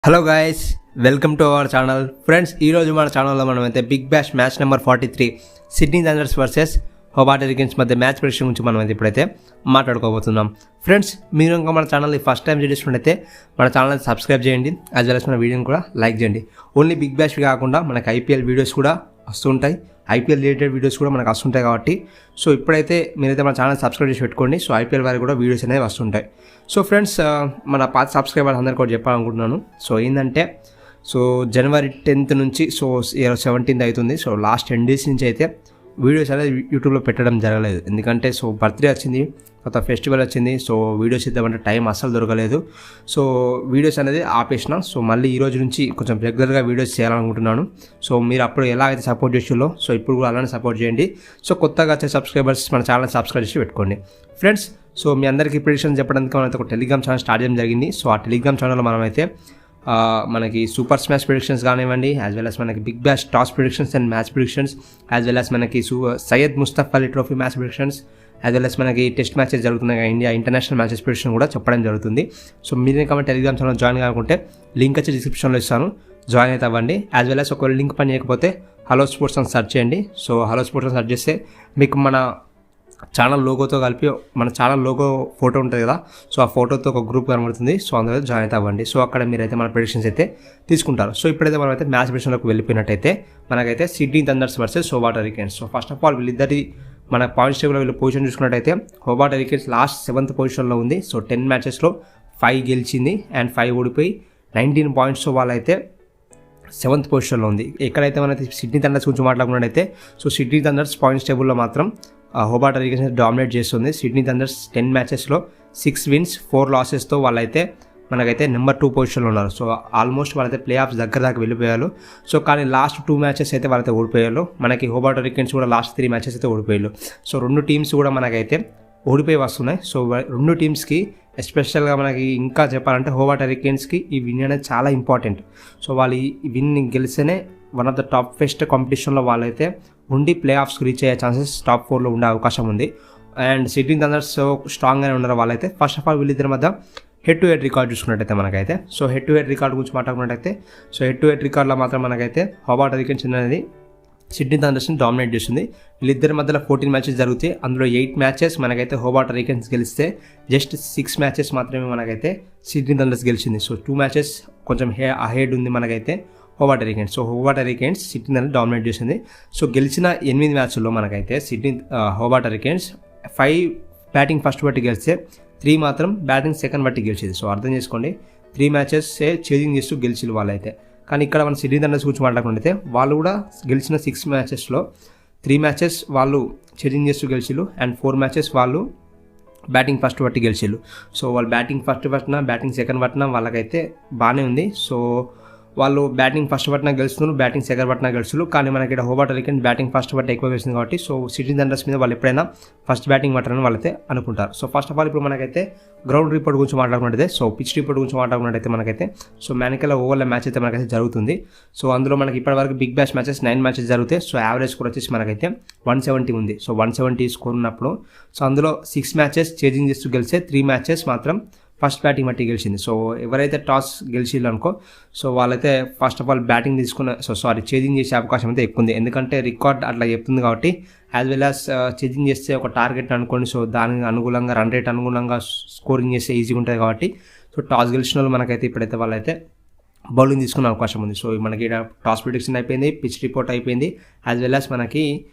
Hello guys, welcome to our channel. Friends, ఈరోజు మన ఛానల్లో మనమైతే Big Bash match number 43 Sydney Thunders versus Hobart Hurricanes మధ్య match prediction గురించి మనమైతే ఇప్పుడైతే మాట్లాడుకోబోతున్నాం. ఫ్రెండ్స్, మీరు ఇంకా మన ఛానల్ని ఫస్ట్ టైం చూసినట్టయితే మన ఛానల్ని సబ్స్క్రైబ్ చేయండి, యాజ్ వెల్ as మన వీడియోని కూడా లైక్ చేయండి. ఓన్లీ బిగ్ బ్యాష్ కాకుండా మనకు ఐపీఎల్ వీడియోస్ కూడా వస్తుంటాయి, ఐపీఎల్ రిలేటెడ్ వీడియోస్ కూడా మనకు వస్తుంటాయి. కాబట్టి సో ఇప్పుడైతే మీరైతే మన ఛానల్ సబ్స్క్రైబ్ చేసి పెట్టుకోండి. సో ఐపీఎల్ వారికి కూడా వీడియోస్ అనేవి వస్తుంటాయి. సో ఫ్రెండ్స్, మన పాత సబ్స్క్రైబర్స్ అందరికీ కూడా చెప్పాలనుకుంటున్నాను. సో ఏంటంటే జనవరి 10th నుంచి 17th అవుతుంది. సో లాస్ట్ 10 days నుంచి అయితే వీడియోస్ అనేది యూట్యూబ్లో పెట్టడం జరగలేదు. ఎందుకంటే బర్త్డే వచ్చింది, కొత్త ఫెస్టివల్ వచ్చింది. సో వీడియోస్ ఇద్దామంటే టైం అస్సలు దొరకలేదు. సో వీడియోస్ అనేది ఆపేసిన. సో మళ్ళీ ఈ రోజు నుంచి కొంచెం రెగ్యులర్గా వీడియోస్ చేయాలనుకుంటున్నాను. సో మీరు అప్పుడు ఎలా అయితే సపోర్ట్ చేసిల్లో సో ఇప్పుడు కూడా అలానే సపోర్ట్ చేయండి. సో కొత్తగా వచ్చే సబ్స్క్రైబర్స్ మన ఛానల్ సబ్స్క్రైబ్ చేసి పెట్టుకోండి. ఫ్రెండ్స్, సో మీ అందరికీ ప్రిడిక్షన్స్ చెప్పడానికి మనమైతే ఒక టెలిగ్రామ్ ఛానల్ స్టార్ట్ చేయడం జరిగింది. సో ఆ టెలిగ్రామ్ ఛానల్లో మనమైతే మనకి సూపర్ స్మాష్ ప్రిడిక్షన్స్ కానివ్వండి, యాజ్ వెల్ as మనకి Big Bash toss predictions and match predictions, as well as మనకి Syed Mushtaq Ali trophy match predictions, as well as మనకి టెస్ట్ మ్యాచెస్ జరుగుతున్నాయి, ఇండియా ఇంటర్నేషనల్ మ్యాచెస్ ప్రిడిక్షన్ కూడా చెప్పడం జరుగుతుంది. సో మీరు ఇంకా టెలిగ్రామ్ ఛానల్ జాయిన్ కాకుంటే లింక్ వచ్చి డిస్క్రిప్షన్లో ఇస్తాను, జాయిన్ అయితే అవ్వండి. యాజ్ వెల్ as ఒకవేళ లింక్ పని చేయకపోతే హలో స్పోర్ట్స్ అని సెర్చ్ చేయండి. సో హలో స్పోర్ట్స్ అని సెర్చ్ చేస్తే మీకు మన ఛానల్ లోగోతో కలిపి మన ఛానల్ లోగో ఫోటో ఉంటుంది కదా, సో ఆ ఫోటోతో ఒక గ్రూప్ కనబడుతుంది. సో అందులో జాయిన్ అయితే అవ్వండి. సో అక్కడ మీరైతే మన ప్రెడిక్షన్స్ అయితే తీసుకుంటారు. సో ఇప్పుడైతే మనమైతే మ్యాచ్ ప్రెడిక్షన్లోకి వెళ్ళిపోయినట్టయితే మనకైతే Sydney Thunders versus Hobart Hurricanes. So first of all వీళ్ళిద్దరి మన పాయింట్స్ టేబుల్లో వీళ్ళు పొజిషన్ చూసుకున్నట్టయితే హోబార్ట్ హరికేన్స్ లాస్ట్ 7th పొజిషన్లో ఉంది. సో 10 matchesలో 5 గెలిచింది అండ్ 5 ఓడిపోయి 19 points వాళ్ళైతే 7th పొజిషన్లో ఉంది. ఎక్కడైతే మనకి సిడ్నీ థండర్స్ గురించి మాట్లాడుకున్నట్టయితే సో సిడ్నీ థండర్స్ పాయింట్స్ టేబుల్లో మాత్రం హోబార్ట్ హరికేన్స్ డామినేట్ చేస్తుంది. సిడ్నీ థండర్స్ 10 matchesలో 6 wins 4 losesతో వాళ్ళైతే మనకైతే నెంబర్ 2 పొజిషన్లో ఉన్నారు. సో ఆల్మోస్ట్ వాళ్ళైతే ప్లే ఆఫ్స్ దగ్గర దాకా వెళ్ళిపోయారు. సో కానీ లాస్ట్ 2 matches అయితే వాళ్ళైతే ఓడిపోయారు. మనకి హోబార్ట్ హరికేన్స్ కూడా లాస్ట్ 3 matches అయితే ఓడిపోయారు. సో 2 teams కూడా మనకైతే ఓడిపోయి వస్తున్నాయి. సో 2 teamsకి ఎస్పెషల్గా మనకి ఇంకా చెప్పాలంటే హోబార్ట్ హరికేన్స్కి ఈ విన్ అనేది చాలా ఇంపార్టెంట్. సో వాళ్ళు ఈ విన్ గెలిస్తేనే one of the top fest కాంపిటీషన్లో వాళ్ళైతే ఉండి ప్లే ఆఫ్స్కి రీచ్ అయ్యే ఛాన్సెస్ టాప్ 4లో ఉండే అవకాశం ఉంది. అండ్ సిడ్నీ థండర్స్ స్ట్రాంగ్గానే ఉన్నారు వాళ్ళైతే. ఫస్ట్ ఆఫ్ ఆల్ వీళ్ళిద్దరి మధ్య హెడ్ టు హెడ్ రికార్డ్ చూసుకున్నట్టయితే మనకైతే so head to head record గురించి మాట్లాడుకున్నట్టయితే సో హెడ్ టు హెడ్ రికార్డ్లో మాత్రం మనకైతే హోబార్ట్ హరికేన్స్ అనేది సిడ్నీ థండర్స్ని డామినేట్ చేస్తుంది. వీళ్ళిద్దరి మధ్యలో 14 matches జరుగుతాయి. అందులో 8 matches మనకైతే హోబార్ట్ హరికేన్స్ గెలిస్తే జస్ట్ 6 matches మాత్రమే మనకైతే సిడ్నీ థండర్స్ గెలిచింది. సో 2 matches కొంచెం అహెడ్ ఉంది మనకైతే Hobart Hurricanes. So Hobart Hurricanes Sydney Thunders dominate చేసింది. సో గెలిచిన 8 matchల్లో మనకైతే హోబార్ట్ హరికేన్స్ 5 బ్యాటింగ్ ఫస్ట్ బట్టి గెలిస్తే 3 మాత్రం బ్యాటింగ్ సెకండ్ బట్టి గెలిచింది. సో అర్థం చేసుకోండి, 3 matches చేజింగ్ చేస్తూ గెలిచింది వాళ్ళైతే. కానీ ఇక్కడ మన సిడ్నీ థండర్స్ గురించి మాట్లాడుకుంటే వాళ్ళు కూడా గెలిచిన 6 matchesలో 3 matches వాళ్ళు చేజింగ్ చేస్తూ గెలిచిళ్ళు అండ్ 4 matches వాళ్ళు బ్యాటింగ్ ఫస్ట్ బట్టి గెలిచిళ్ళు. సో వాళ్ళు బ్యాటింగ్ ఫస్ట్ పట్టినా బ్యాటింగ్ సెకండ్ పట్టినా వాళ్ళకైతే బాగానే ఉంది. సో వాళ్ళు బ్యాటింగ్ ఫస్ట్ పట్టినా గెలుస్తున్నారు, బ్యాటింగ్ సెకండ్ పట్టినా గెలుస్తున్నారు. కానీ మనకి ఇక్కడ హోబార్ట్ హరికేన్స్ బ్యాటింగ్ ఫస్ట్ బట్టి ఎక్కువ గెలిచింది కాబట్టి సో సిడ్నీ థండర్స్ మీద వాళ్ళు ఎప్పుడైనా ఫస్ట్ బ్యాటింగ్ పట్టారని వాళ్ళైతే అనుకుంటారు. సో ఫస్ట్ ఆఫ్ ఆల్ ఇప్పుడు మనకైతే గ్రౌండ్ రిపోర్ట్ గురించి మాట్లాడుకున్నట్టయితే సో పిచ్ రిపోర్ట్ గురించి మాట్లాడుకున్నట్టయితే మనకైతే సో మ్యానికల్ ఓవర్ల మ్యాచ్ అయితే మనకైతే జరుగుతుంది. సో అందులో మనకి ఇప్పటివరకు బిగ్ బ్యాష్ మ్యాచెస్ 9 matches జరుగుతాయి. సో యావరేజ్ స్కోర్ వచ్చేసి మనకైతే 170 ఉంది. సో 170 స్కోర్ ఉన్నప్పుడు సో అందులో 6 matches చేజింగ్ చేస్తూ గెలిస్తే 3 matches మాత్రం ఫస్ట్ బ్యాటింగ్ బట్టి గెలిచింది. సో ఎవరైతే టాస్ గెలిచిళ్ళు అనుకో సో వాళ్ళైతే first of all batting chasing చేసే అవకాశం అయితే ఎక్కువ ఉంది. ఎందుకంటే రికార్డ్ అట్లా చెప్తుంది కాబట్టి, యాజ్ వెల్ యాజ్ చేజింగ్ చేస్తే ఒక టార్గెట్ అనుకోండి. సో దానికి అనుగుణంగా రన్ రేట్ అనుగుణంగా స్కోరింగ్ చేస్తే ఈజీగా ఉంటుంది కాబట్టి సో టాస్ గెలిచిన వాళ్ళు మనకైతే ఇప్పుడైతే వాళ్ళైతే బౌలింగ్ తీసుకునే అవకాశం ఉంది. సో మనకి టాస్ ప్రిడిక్షన్ అయిపోయింది, పిచ్ రిపోర్ట్ అయిపోయింది, యాజ్ వెల్ యాజ్ మనకి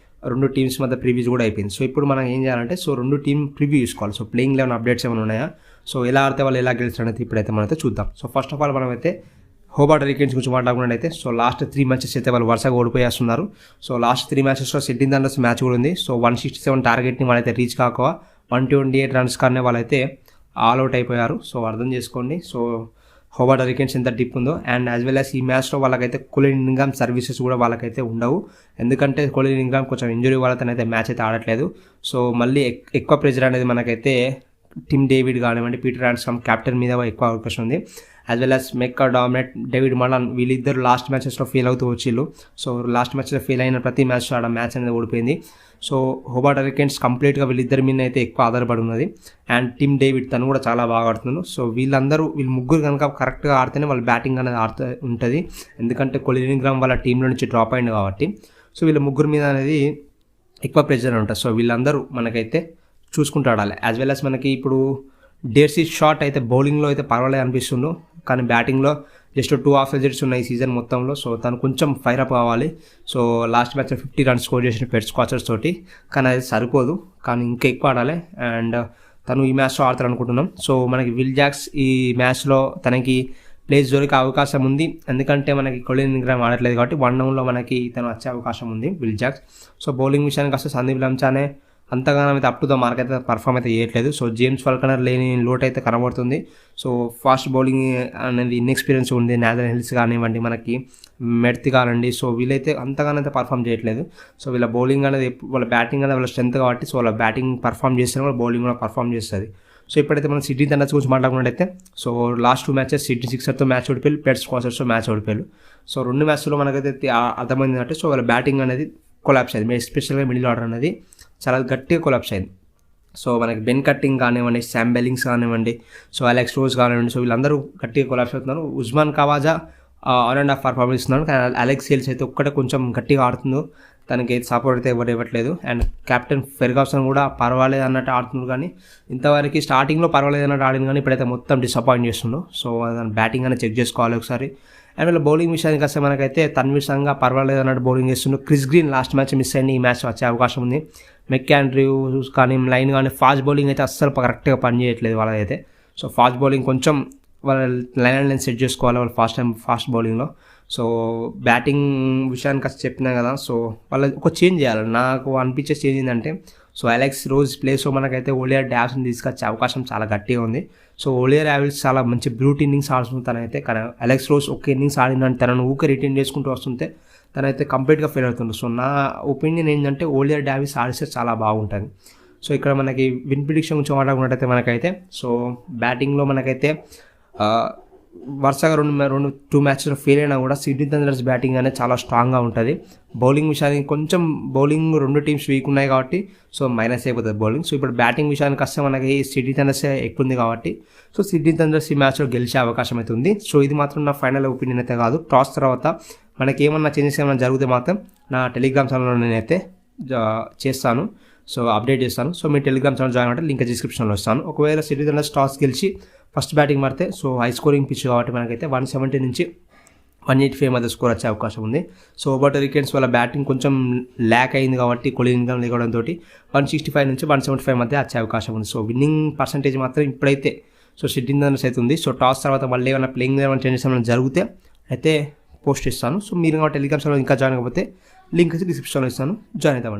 2 teams మధ్య ప్రివ్యూస్ కూడా అయిపోయింది. సో ఇప్పుడు మనం ఏం చేయాలంటే సో 2 team ప్రివ్యూ చూసుకోవాలి. సో ప్లేయింగ్ 11 అప్డేట్స్ ఏమైనా ఉన్నాయా, సో ఎలా ఆడితే వాళ్ళు ఎలా గెలుస్తారనేది ఇప్పుడైతే మనమైతే చూద్దాం. సో ఫస్ట్ ఆఫ్ ఆల్ మనమైతే హోబార్ట్ హరికేన్స్ గురించి మాట్లాడుకున్నట్టయితే సో లాస్ట్ 3 matches అయితే వాళ్ళు వరుసగా ఓడిపోయేస్తున్నారు. సో లాస్ట్ 3 matchesలో సిడ్నీ థండర్స్ మ్యాచ్ కూడా ఉంది. సో 167 టార్గెట్ని వాళ్ళైతే రీచ్ కాక 128 runs కానీ వాళ్ళైతే ఆల్అవుట్ అయిపోయారు. సో అర్థం చేసుకోండి సో హోబార్ట్ హరికేన్స్ ఎంత డిప్ ఉందో. అండ్ యాజ్ వెల్ యాజ్ ఈ మ్యాచ్లో వాళ్ళకైతే కొలిన్ ఇంగ్రామ్ సర్వీసెస్ కూడా వాళ్ళకైతే ఉండవు. ఎందుకంటే కొలిన్ ఇంగ్రామ్ కొంచెం ఇంజరీ వాళ్ళతోనైతే మ్యాచ్ అయితే ఆడట్లేదు. సో మళ్ళీ ఎక్కువ ప్రెజర్ అనేది మనకైతే టిమ్ డేవిడ్ కానివ్వండి, పీటర్ హ్యాండ్స్కామ్ క్యాప్టెన్ మీద ఎక్కువ అవకాశం ఉంది. As well as McDermott, David Malan వీళ్ళిద్దరు లాస్ట్ మ్యాచెస్లో ఫెయిల్ అవుతూ వచ్చిళ్ళు. సో లాస్ట్ మ్యాచ్లో ఫెయిల్ అయిన ప్రతి మ్యాచ్ ఆడ మ్యాచ్ అనేది ఓడిపోయింది. సో హోబార్ట్ హరికేన్స్ కంప్లీట్గా వీళ్ళిద్దరి మీద అయితే ఎక్కువ ఆధారపడి ఉన్నది. అండ్ టిమ్ డేవిడ్ తను కూడా చాలా బాగా ఆడుతున్నాడు. సో వీళ్ళు ముగ్గురు కనుక కరెక్ట్గా ఆడితేనే వాళ్ళ బ్యాటింగ్ అనేది ఆడుతూ ఉంటుంది. ఎందుకంటే కొలిన్ గ్రామ్ వాళ్ళ టీంలో నుంచి డ్రాప్ అయింది కాబట్టి. సో వీళ్ళ ముగ్గురు మీద అనేది ఎక్కువ ప్రెషర్ ఉంటుంది. సో వీళ్ళందరూ మనకైతే చూసుకుంటూ ఆడాలి. యాజ్ వెల్ యాజ్ మనకి ఇప్పుడు డేర్సీ షాట్ అయితే బౌలింగ్లో అయితే పర్వాలేదు అనిపిస్తుండు, కానీ బ్యాటింగ్లో జస్ట్ 2 ఆఫ్ వికెట్స్ ఉన్నాయి ఈ సీజన్ మొత్తంలో. సో తను కొంచెం ఫైర్ అప్ కావాలి. సో లాస్ట్ మ్యాచ్లో 50 రన్స్ స్కోర్ చేసిన పెట్ స్కాచర్స్ తోటి, కానీ అది సరిపోదు, కానీ ఇంకా ఎక్కువ ఆడాలి. అండ్ తను ఈ మ్యాచ్లో ఆడతారు అనుకుంటున్నాం. సో మనకి విల్ జాక్స్ ఈ మ్యాచ్లో తనకి ప్లేస్ దొరికే అవకాశం ఉంది. ఎందుకంటే మనకి కొలిన్ గ్రామ్ ఆడట్లేదు కాబట్టి 1 డౌన్లో మనకి తను వచ్చే అవకాశం ఉంది విల్ జాక్స్. సో బౌలింగ్ విషయానికి వస్తే సందీప్ లంచానే అంతగానో అయితే అప్ టు ద మార్క్ అయితే పర్ఫామ్ అయితే చేయట్లేదు. సో జేమ్స్ ఫాల్కనర్ లేని లోటు అయితే కనబడుతుంది. సో ఫాస్ట్ బౌలింగ్ అనేది ఇన్ఎక్స్పీరియన్స్ ఉంది. నాదర్ హిల్స్ కానివ్వండి, మనకి మెడ్తి కానివ్వండి, సో వీళ్ళైతే అంతగానైతే పర్ఫామ్ చేయట్లేదు. సో వీళ్ళ బౌలింగ్ అనేది వాళ్ళ బ్యాటింగ్ అనేది వాళ్ళ స్ట్రెంత్ కాబట్టి, సో వాళ్ళ బ్యాటింగ్ పర్ఫామ్ చేస్తే వాళ్ళ బౌలింగ్ కూడా పర్ఫామ్ చేస్తుంది. సో ఇప్పుడైతే మనం సిడ్నీ థండర్స్ గురించి మాట్లాడుకున్నట్టయితే, సో లాస్ట్ 2 మ్యాచెస్ సిడ్నీ సిక్సర్తో మ్యాచ్ ఓడిపోయారు, పెట్ స్కాచర్స్తో మ్యాచ్ ఓడిపోయారు. సో 2 మ్యాచ్లో మనకైతే అర్థమైంది అంటే, సో వాళ్ళ బ్యాటింగ్ అనేది కొలాప్స్ అయింది. ఎస్పెషల్గా మిడిల్ ఆర్డర్ అనేది చాలా గట్టిగా కొలాప్స్ అయింది. సో మనకి బెన్ కట్టింగ్ కానివ్వండి, శామ్ బెల్లింగ్స్ కానివ్వండి, సో అలెక్స్ రోజ్ కానివ్వండి, సో వీళ్ళందరూ గట్టిగా కొలాప్స్ అవుతున్నారు. Usman Khawaja on and off performance ఇస్తున్నాడు, కానీ అలెక్స్ సేల్స్ అయితే ఒక్కటే కొంచెం గట్టిగా ఆడుతుందో, తనకి సపోర్ట్ అయితే ఎవరు ఇవ్వట్లేదు. అండ్ కెప్టెన్ ఫెర్గాసన్ కూడా పర్వాలేదు అన్నట్టు ఆడుతున్నారు, కానీ ఇంతవరకు స్టార్టింగ్లో పర్వాలేదు అన్నట్టు ఆడింది, కానీ ఇప్పుడైతే మొత్తం డిసప్పాయింట్ చేస్తుండో. సో బ్యాటింగ్ అనేది చెక్ చేసుకోవాలి ఒకసారి. అండ్ వీళ్ళ బౌలింగ్ విషయానికి వస్తే మనకైతే తన్వీర్ సంఘ పర్వాలేదు అన్నట్టు బౌలింగ్ చేస్తుండ్రు. Chris green last match miss అయింది, ఈ మ్యాచ్ వచ్చే అవకాశం ఉంది. మెక్ఆండ్రూస్ కానీ, లైన్ కానీ, ఫాస్ట్ బౌలింగ్ అయితే అస్సలు కరెక్ట్గా పనిచేయట్లేదు వాళ్ళదైతే. సో ఫాస్ట్ బౌలింగ్ కొంచెం వాళ్ళ లైన్ సెట్ చేసుకోవాలి వాళ్ళు ఫాస్ట్ బౌలింగ్లో. సో బ్యాటింగ్ విషయానికి వచ్చి చెప్పినా కదా, సో వాళ్ళ ఒక చేంజ్ చేయాలి. నాకు అనిపించే చేంజ్ ఏంటంటే, సో అలెక్స్ రోజ్ ప్లేస్లో మనకైతే ఓలియర్ డావ్స్ని తీసుకొచ్చే అవకాశం చాలా గట్టిగా ఉంది. సో ఓలియర్ డావ్స్ చాలా మంచి బ్రూట్ ఇన్నింగ్స్ ఆడుతుంది తనైతే, కానీ అలెక్స్ రోజ్ ఒక ఇన్నింగ్స్ ఆడిందంటే తనను ఊకే రిటర్న్ చేసుకుంటూ వస్తుంటే తనైతే కంప్లీట్గా ఫెయిల్ అవుతుంది. సో నా ఒపీనియన్ ఏంటంటే ఓలియర్ డావ్స్ ఆడిస్తే చాలా బాగుంటుంది. సో ఇక్కడ మనకి విన్ ప్రిడిక్షన్ గురించి మాట్లాడుకున్నట్టయితే మనకైతే, సో బ్యాటింగ్లో మనకైతే వరుసగా 2 మ్యాచ్లో ఫెయిల్ అయినా కూడా సిడ్నీ థండర్స్ బ్యాటింగ్ అనేది చాలా స్ట్రాంగ్గా ఉంటుంది. బౌలింగ్ విషయానికి కొంచెం బౌలింగ్ 2 టీమ్స్ వీక్ ఉన్నాయి కాబట్టి సో మైనస్ అయిపోతుంది బౌలింగ్. సో ఇప్పుడు బ్యాటింగ్ విషయానికి వస్తే మనకి సిడ్నీ థండర్స్ ఎక్కువ ఉంది కాబట్టి, సో సిడ్నీ థండర్స్ ఈ మ్యాచ్లో గెలిచే అవకాశం అయితే ఉంది. సో ఇది మాత్రం నా ఫైనల్ ఒపీనియన్ అయితే కాదు. టాస్ తర్వాత మనకి ఏమన్నా చేంజెస్ ఏమైనా జరిగితే మాత్రం నా టెలిగ్రామ్ ఛానల్లో నేనైతే చేస్తాను, సో అప్డేట్ చేస్తాను. సో మీ టెలిగ్రామ్ ఛానల్ జాయిన్ అంటే లింక్ డిస్క్రిప్షన్లో ఇస్తాను. ఒకవేళ సిడ్నీ థండర్స్ టాస్ గెలిచి ఫస్ట్ బ్యాటింగ్ పడితే, సో హై స్కోరింగ్ పిచ్ కాబట్టి మనకైతే 170 నుంచి 185 మధ్య స్కోర్ వచ్చే అవకాశం ఉంది. సో హోబార్ట్ హరికేన్స్ వాళ్ళ బ్యాటింగ్ కొంచెం ల్యాక్ అయింది కాబట్టి కొలిన్ గ్రామ్ లేకపోవడంతో 165 నుంచి 175 మధ్య వచ్చే అవకాశం ఉంది. సో విన్నింగ్ పర్సంటేజ్ మాత్రం ఇప్పుడైతే సో సిడ్నీ థండర్స్ అయితే ఉంది. సో టాస్ తర్వాత మళ్ళీ ఏమైనా ప్లేయింగ్ ఏమైనా చేంజెస్ ఏమైనా జరిగితే అయితే పోస్ట్ ఇస్తాను. సో మీరు టెలిగ్రామ్ ఛానల్ ఇంకా జాయిన్ అవ్వకపోతే లింక్ అయితే డిస్క్రిప్షన్లో ఇస్తాను, జాయిన్ అవుతామండి.